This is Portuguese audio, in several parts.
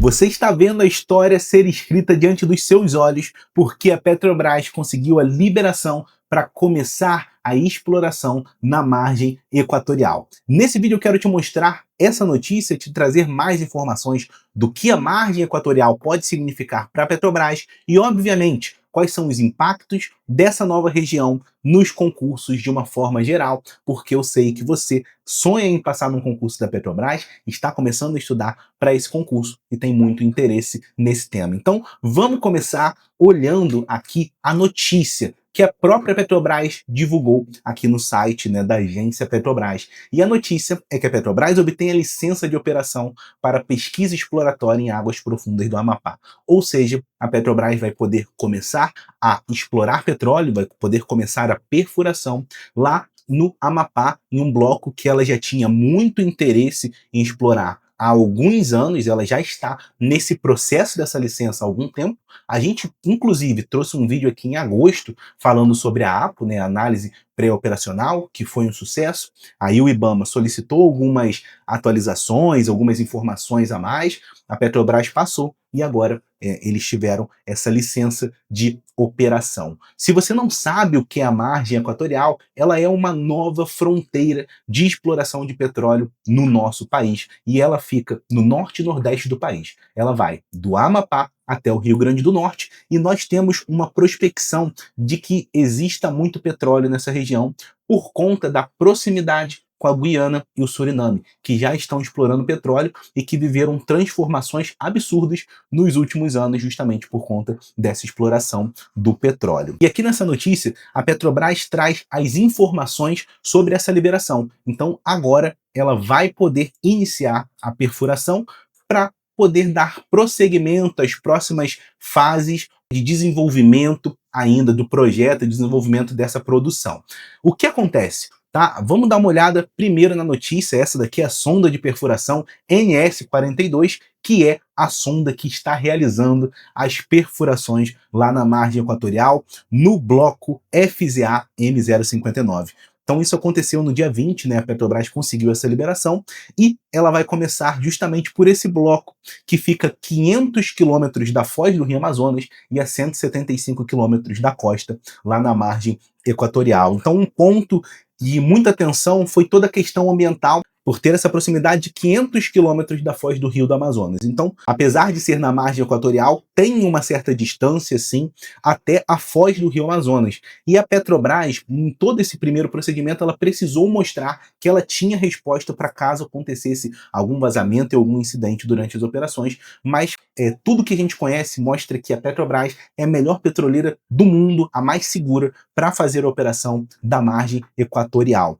Você está vendo a história ser escrita diante dos seus olhos porque a Petrobras conseguiu a liberação para começar a exploração na margem equatorial. Nesse vídeo eu quero te mostrar essa notícia, te trazer mais informações do que a margem equatorial pode significar para a Petrobras e, obviamente, quais são os impactos dessa nova região nos concursos de uma forma geral, porque eu sei que você sonha em passar num concurso da Petrobras, está começando a estudar para esse concurso e tem muito interesse nesse tema. Então, vamos começar olhando aqui a notícia que a própria Petrobras divulgou aqui no site, da agência Petrobras. E a notícia é que a Petrobras obtém a licença de operação para pesquisa exploratória em águas profundas do Amapá. Ou seja, a Petrobras vai poder começar a explorar petróleo, vai poder começar a perfuração lá no Amapá, em um bloco que ela já tinha muito interesse em explorar há alguns anos. Ela já está nesse processo dessa licença há algum tempo. A gente, inclusive, trouxe um vídeo aqui em agosto falando sobre a APO, a análise pré-operacional, que foi um sucesso. Aí o IBAMA solicitou algumas atualizações, algumas informações a mais, a Petrobras passou e agora eles tiveram essa licença de operação. Se você não sabe o que é a margem equatorial, ela é uma nova fronteira de exploração de petróleo no nosso país e ela fica no norte e nordeste do país. Ela vai do Amapá até o Rio Grande do Norte e nós temos uma prospecção de que exista muito petróleo nessa região por conta da proximidade com a Guiana e o Suriname, que já estão explorando petróleo e que viveram transformações absurdas nos últimos anos justamente por conta dessa exploração do petróleo. E aqui nessa notícia, a Petrobras traz as informações sobre essa liberação. Então agora ela vai poder iniciar a perfuração para poder dar prosseguimento às próximas fases de desenvolvimento ainda do projeto, de desenvolvimento dessa produção. O que acontece? Tá? Vamos dar uma olhada primeiro na notícia. Essa daqui é a sonda de perfuração NS-42, que é a sonda que está realizando as perfurações lá na margem equatorial, no bloco FZA M059. Então isso aconteceu no dia 20, a Petrobras conseguiu essa liberação e ela vai começar justamente por esse bloco que fica 500 quilômetros da foz do Rio Amazonas e a 175 quilômetros da costa, lá na margem equatorial. Então um ponto de muita atenção foi toda a questão ambiental, por ter essa proximidade de 500 quilômetros da foz do Rio do Amazonas. Então, apesar de ser na margem equatorial, tem uma certa distância, sim, até a foz do Rio Amazonas. E a Petrobras, em todo esse primeiro procedimento, ela precisou mostrar que ela tinha resposta para caso acontecesse algum vazamento e algum incidente durante as operações, mas tudo que a gente conhece mostra que a Petrobras é a melhor petroleira do mundo, a mais segura para fazer a operação da margem equatorial.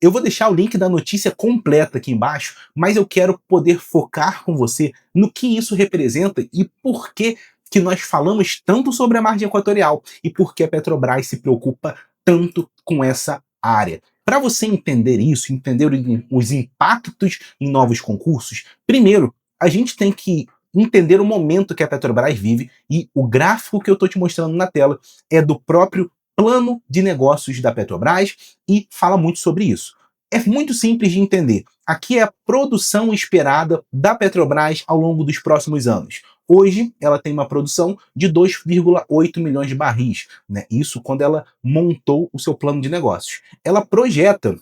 Eu vou deixar o link da notícia completa aqui embaixo, mas eu quero poder focar com você no que isso representa e por que nós falamos tanto sobre a margem equatorial e por que a Petrobras se preocupa tanto com essa área. Para você entender isso, entender os impactos em novos concursos, primeiro, a gente tem que entender o momento que a Petrobras vive e o gráfico que eu estou te mostrando na tela é do próprio plano de negócios da Petrobras e fala muito sobre isso. É muito simples de entender. Aqui é a produção esperada da Petrobras ao longo dos próximos anos. Hoje, ela tem uma produção de 2,8 milhões de barris. Isso quando ela montou o seu plano de negócios. Ela projeta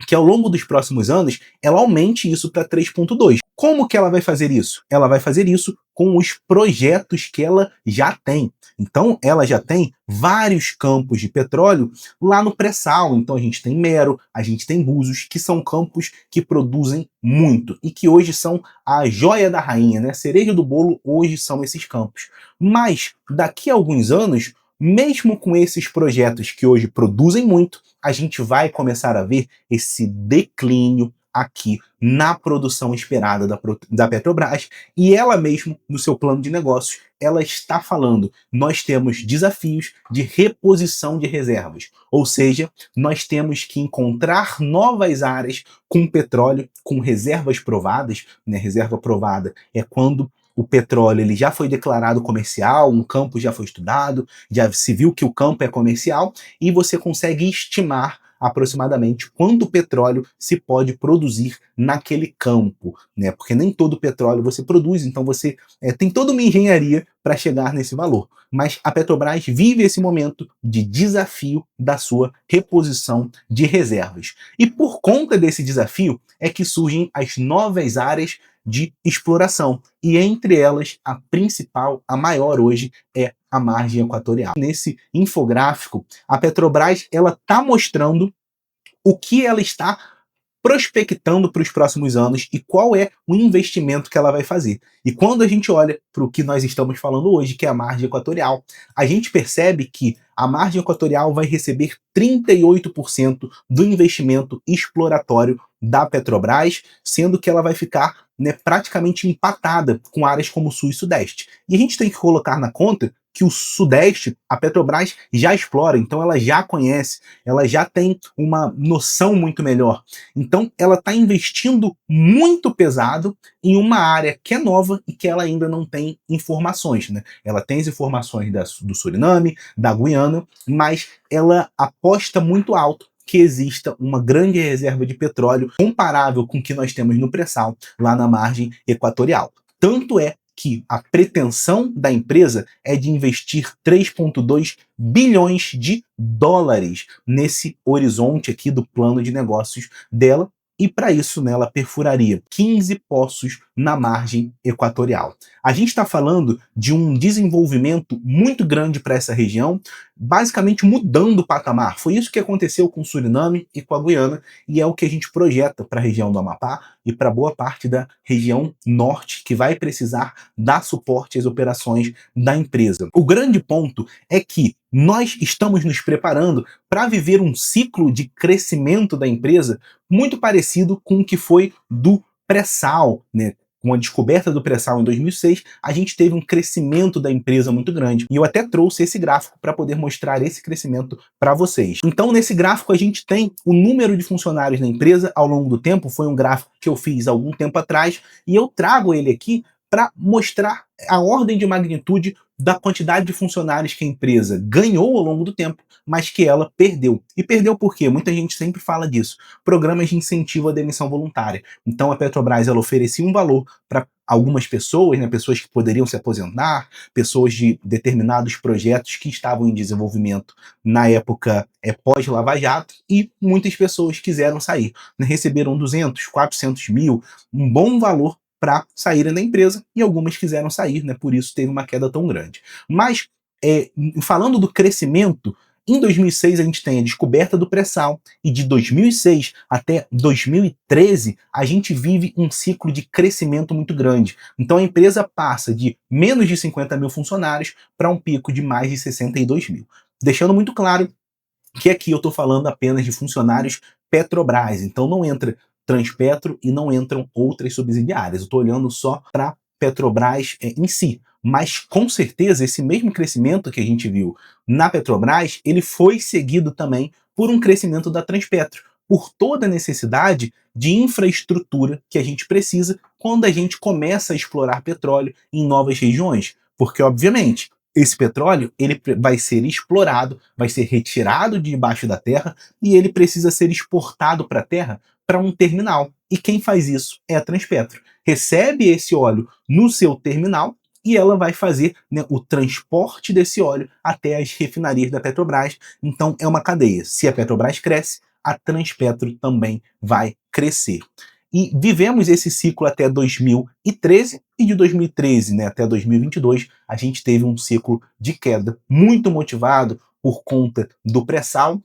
que ao longo dos próximos anos, ela aumente isso para 3,2. Como que ela vai fazer isso? Ela vai fazer isso com os projetos que ela já tem. Então, ela já tem vários campos de petróleo lá no pré-sal. Então, a gente tem Mero, a gente tem Búzios, que são campos que produzem muito e que hoje são a joia da rainha, A cereja do bolo hoje são esses campos. Mas, daqui a alguns anos, mesmo com esses projetos que hoje produzem muito, a gente vai começar a ver esse declínio aqui na produção esperada da Petrobras, e ela mesmo, no seu plano de negócios, ela está falando, nós temos desafios de reposição de reservas, ou seja, nós temos que encontrar novas áreas com petróleo, com reservas provadas, reserva provada é quando o petróleo ele já foi declarado comercial, um campo já foi estudado, já se viu que o campo é comercial, e você consegue estimar aproximadamente quanto petróleo se pode produzir naquele campo, né? Porque nem todo petróleo você produz, então você tem toda uma engenharia para chegar nesse valor. Mas a Petrobras vive esse momento de desafio da sua reposição de reservas. E por conta desse desafio é que surgem as novas áreas de exploração. E entre elas, a principal, a maior hoje, é a margem equatorial. Nesse infográfico, a Petrobras está mostrando o que ela está prospectando para os próximos anos e qual é o investimento que ela vai fazer. E quando a gente olha para o que nós estamos falando hoje, que é a margem equatorial, a gente percebe que a margem equatorial vai receber 38% do investimento exploratório da Petrobras, sendo que ela vai ficar, né, praticamente empatada com áreas como o Sul e Sudeste. E a gente tem que colocar na conta que o Sudeste, a Petrobras já explora, então ela já conhece, ela já tem uma noção muito melhor. Então ela está investindo muito pesado em uma área que é nova e que ela ainda não tem informações, né? Ela tem as informações do Suriname, da Guiana, mas ela aposta muito alto que exista uma grande reserva de petróleo comparável com o que nós temos no pré-sal lá na margem equatorial. Tanto é que a pretensão da empresa é de investir 3,2 bilhões de dólares nesse horizonte aqui do plano de negócios dela. E para isso, né, ela perfuraria 15 poços na margem equatorial. A gente está falando de um desenvolvimento muito grande para essa região, basicamente mudando o patamar. Foi isso que aconteceu com o Suriname e com a Guiana, e é o que a gente projeta para a região do Amapá e para boa parte da região norte, que vai precisar dar suporte às operações da empresa. O grande ponto é que nós estamos nos preparando para viver um ciclo de crescimento da empresa muito parecido com o que foi do pré-sal, né? Com a descoberta do pré-sal em 2006, a gente teve um crescimento da empresa muito grande. E eu até trouxe esse gráfico para poder mostrar esse crescimento para vocês. Então, nesse gráfico, a gente tem o número de funcionários na empresa ao longo do tempo. Foi um gráfico que eu fiz há algum tempo atrás e eu trago ele aqui para mostrar a ordem de magnitude da quantidade de funcionários que a empresa ganhou ao longo do tempo, mas que ela perdeu. E perdeu por quê? Muita gente sempre fala disso. Programas de incentivo à demissão voluntária. Então a Petrobras ela oferecia um valor para algumas pessoas, né, pessoas que poderiam se aposentar, pessoas de determinados projetos que estavam em desenvolvimento na época pós-Lava Jato, e muitas pessoas quiseram sair, né, receberam 200, 400 mil, um bom valor para saírem da empresa, e algumas quiseram sair, né? Por isso teve uma queda tão grande. Mas, falando do crescimento, em 2006 a gente tem a descoberta do pré-sal, e de 2006 até 2013 a gente vive um ciclo de crescimento muito grande. Então a empresa passa de menos de 50 mil funcionários para um pico de mais de 62 mil. Deixando muito claro que aqui eu estou falando apenas de funcionários Petrobras, então não entra Transpetro e não entram outras subsidiárias. Eu estou olhando só para Petrobras em si. Mas com certeza esse mesmo crescimento que a gente viu na Petrobras, ele foi seguido também por um crescimento da Transpetro, por toda a necessidade de infraestrutura que a gente precisa quando a gente começa a explorar petróleo em novas regiões. Porque, obviamente, esse petróleo ele vai ser explorado, vai ser retirado de debaixo da terra e ele precisa ser exportado para a terra para um terminal. E quem faz isso é a Transpetro. Recebe esse óleo no seu terminal e ela vai fazer, né, o transporte desse óleo até as refinarias da Petrobras. Então é uma cadeia. Se a Petrobras cresce, a Transpetro também vai crescer. E vivemos esse ciclo até 2013, e de 2013, né, até 2022 a gente teve um ciclo de queda muito motivado por conta do pré-sal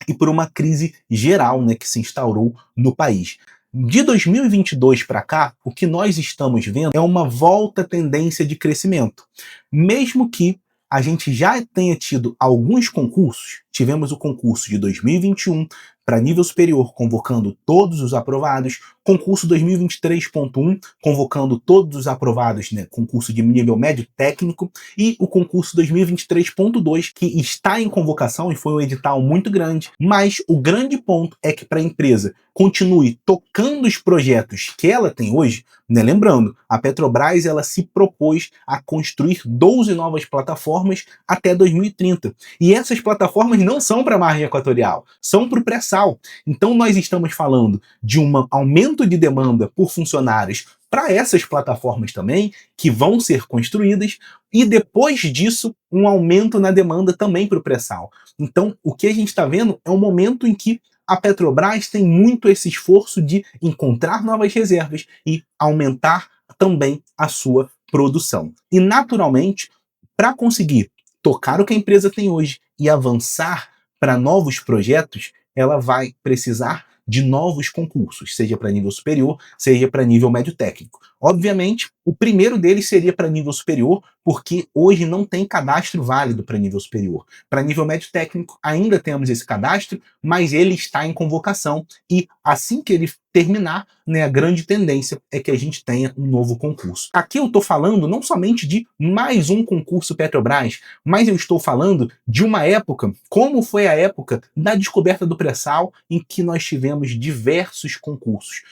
e por uma crise geral, né, que se instaurou no país. De 2022 para cá, o que nós estamos vendo é uma volta à tendência de crescimento. Mesmo que a gente já tenha tido alguns concursos, tivemos o concurso de 2021 para nível superior, convocando todos os aprovados, concurso 2023.1, convocando todos os aprovados, né, concurso de nível médio técnico, e o concurso 2023.2, que está em convocação e foi um edital muito grande, mas o grande ponto é que para a empresa continue tocando os projetos que ela tem hoje, né, lembrando, a Petrobras ela se propôs a construir 12 novas plataformas até 2030, e essas plataformas não são para a margem equatorial, são para o pré-sal. Então nós estamos falando de um aumento de demanda por funcionários para essas plataformas também, que vão ser construídas, e depois disso, um aumento na demanda também para o pré-sal. Então, o que a gente está vendo é um momento em que a Petrobras tem muito esse esforço de encontrar novas reservas e aumentar também a sua produção. E, naturalmente, para conseguir tocar o que a empresa tem hoje e avançar para novos projetos, ela vai precisar de novos concursos, seja para nível superior, seja para nível médio técnico. Obviamente, o primeiro deles seria para nível superior, porque hoje não tem cadastro válido para nível superior. Para nível médio técnico, ainda temos esse cadastro, mas ele está em convocação e assim que ele terminar, né, a grande tendência é que a gente tenha um novo concurso. Aqui eu estou falando não somente de mais um concurso Petrobras, mas eu estou falando de uma época, como foi a época da descoberta do pré-sal, em que nós tivemos diversos concursos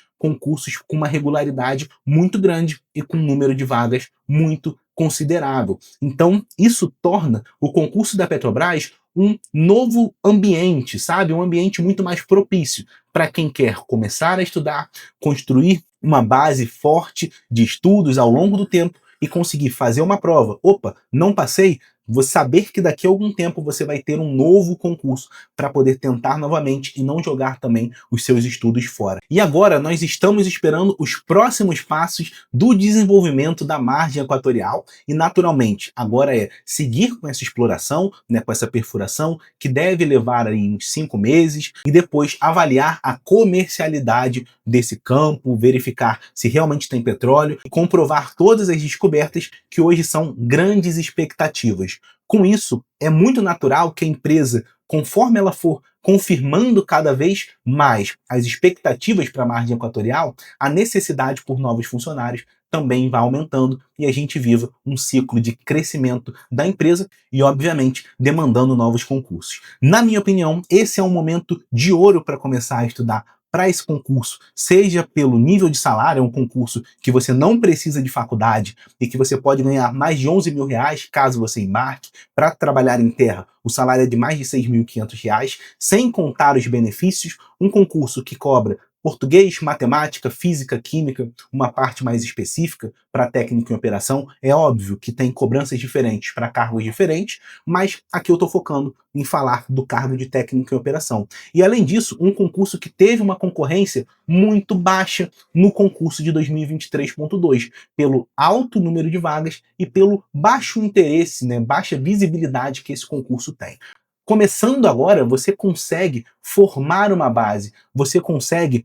com uma regularidade muito grande e com um número de vagas muito considerável. Então, isso torna o concurso da Petrobras um novo ambiente, sabe? Um ambiente muito mais propício para quem quer começar a estudar, construir uma base forte de estudos ao longo do tempo e conseguir fazer uma prova. Opa, não passei? Você saber que daqui a algum tempo você vai ter um novo concurso para poder tentar novamente e não jogar também os seus estudos fora. E agora nós estamos esperando os próximos passos do desenvolvimento da margem equatorial e naturalmente agora é seguir com essa exploração, né, com essa perfuração que deve levar aí uns 5 meses e depois avaliar a comercialidade desse campo, verificar se realmente tem petróleo e comprovar todas as descobertas que hoje são grandes expectativas. Com isso, é muito natural que a empresa, conforme ela for confirmando cada vez mais as expectativas para a margem equatorial, a necessidade por novos funcionários também vai aumentando e a gente viva um ciclo de crescimento da empresa e, obviamente, demandando novos concursos. Na minha opinião, esse é um momento de ouro para começar a estudar para esse concurso, seja pelo nível de salário, é um concurso que você não precisa de faculdade e que você pode ganhar mais de 11 mil reais caso você embarque. Para trabalhar em terra, o salário é de mais de 6.500 reais, sem contar os benefícios, um concurso que cobra português, matemática, física, química, uma parte mais específica para técnico em operação. É óbvio que tem cobranças diferentes para cargos diferentes, mas aqui eu estou focando em falar do cargo de técnico em operação. E além disso, um concurso que teve uma concorrência muito baixa no concurso de 2023.2, pelo alto número de vagas e pelo baixo interesse, né, baixa visibilidade que esse concurso tem. Começando agora, você consegue formar uma base, você consegue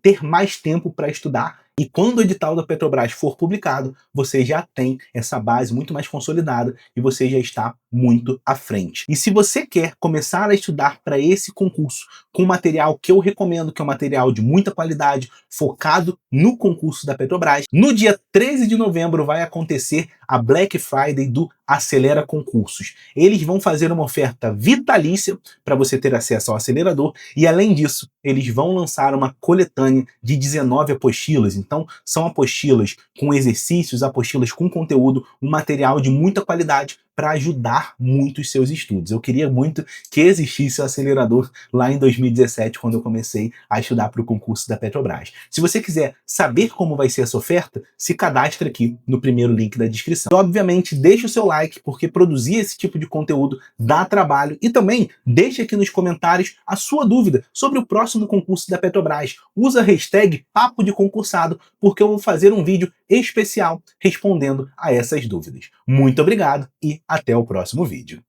ter mais tempo para estudar. E quando o edital da Petrobras for publicado, você já tem essa base muito mais consolidada e você já está muito à frente. E se você quer começar a estudar para esse concurso com material que eu recomendo, que é um material de muita qualidade, focado no concurso da Petrobras, no dia 13 de novembro vai acontecer a Black Friday do Acelera Concursos. Eles vão fazer uma oferta vitalícia para você ter acesso ao acelerador e, além disso, eles vão lançar uma coletânea de 19 apostilas. Então, são apostilas com exercícios, apostilas com conteúdo, um material de muita qualidade para ajudar muito os seus estudos. Eu queria muito que existisse o acelerador lá em 2017, quando eu comecei a estudar para o concurso da Petrobras. Se você quiser saber como vai ser essa oferta, se cadastre aqui no primeiro link da descrição. E, obviamente, deixe o seu like, porque produzir esse tipo de conteúdo dá trabalho. E também deixe aqui nos comentários a sua dúvida sobre o próximo concurso da Petrobras. Usa a hashtag Papo de Concursado, porque eu vou fazer um vídeo especial respondendo a essas dúvidas. Muito obrigado e até o próximo vídeo.